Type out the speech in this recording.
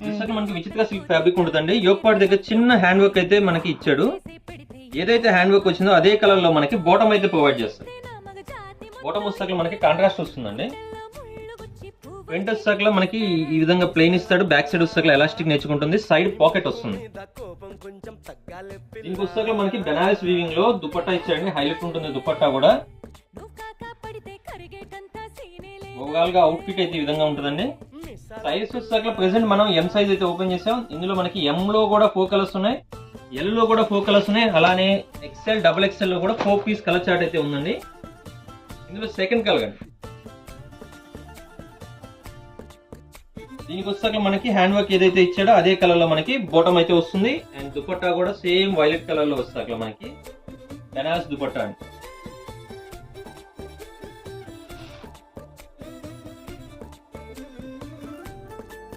చూసాక మనకి విచిత్ర సిల్క్ ఫ్యాబ్రిక్ ఉంటుందండి. యోక్ పార్ట్ దగ్గర చిన్న హ్యాండ్ వర్క్ అయితే మనకి ఇచ్చాడు. ఏదైతే హ్యాండ్ వర్క్ వచ్చిందో అదే కలర్ లో మనకి బాటమ్ అయితే ప్రొవైడ్ చేస్తారు. బాటమ్ వచ్చాక మనకి కాంట్రాస్ట్ వస్తుందండి. ఫ్రంట్ వచ్చాక మనకి ఈ విధంగా ప్లెయిన్ ఇస్తాడు. బ్యాక్ సైడ్ వచ్చాక ఎలాస్టిక్ నేర్చుకుంటుంది. సైడ్ పాకెట్ వస్తుంది. దీనికి వచ్చాక మనకి బెనారస్ వీవింగ్ లో దుపట్టా ఇచ్చాడండి. హైలైట్ ఉంటుంది దుపట్టా కూడా. ఓవరాల్ గా అవుట్ ఫిట్ అయితే ఈ విధంగా ఉంటుందండి. సైజ్ వచ్చాక ప్రెసెంట్ మనం ఎం సైజ్ అయితే ఓపెన్ చేసాం. ఇందులో మనకి ఎం లో కూడా 4 కలర్స్ ఉన్నాయి, ఎల్ లో కూడా 4 కలర్స్ ఉన్నాయి, అలానే ఎక్స్ఎల్ డబుల్ ఎక్స్ఎల్ లో కూడా 4 పీస్ కలర్ చార్ట్ అయితే ఉందండి. ఇందులో సెకండ్ కలర్ అండి. దీనికి వచ్చాక మనకి హ్యాండ్ వర్క్ ఏదైతే ఇచ్చాడో అదే కలర్ లో మనకి బాటమ్ అయితే వస్తుంది. అండ్ దుపట్టా కూడా సేమ్ వైలెట్ కలర్ లో వస్తాక మనకి బెనారస్ దుపట్టా అండి.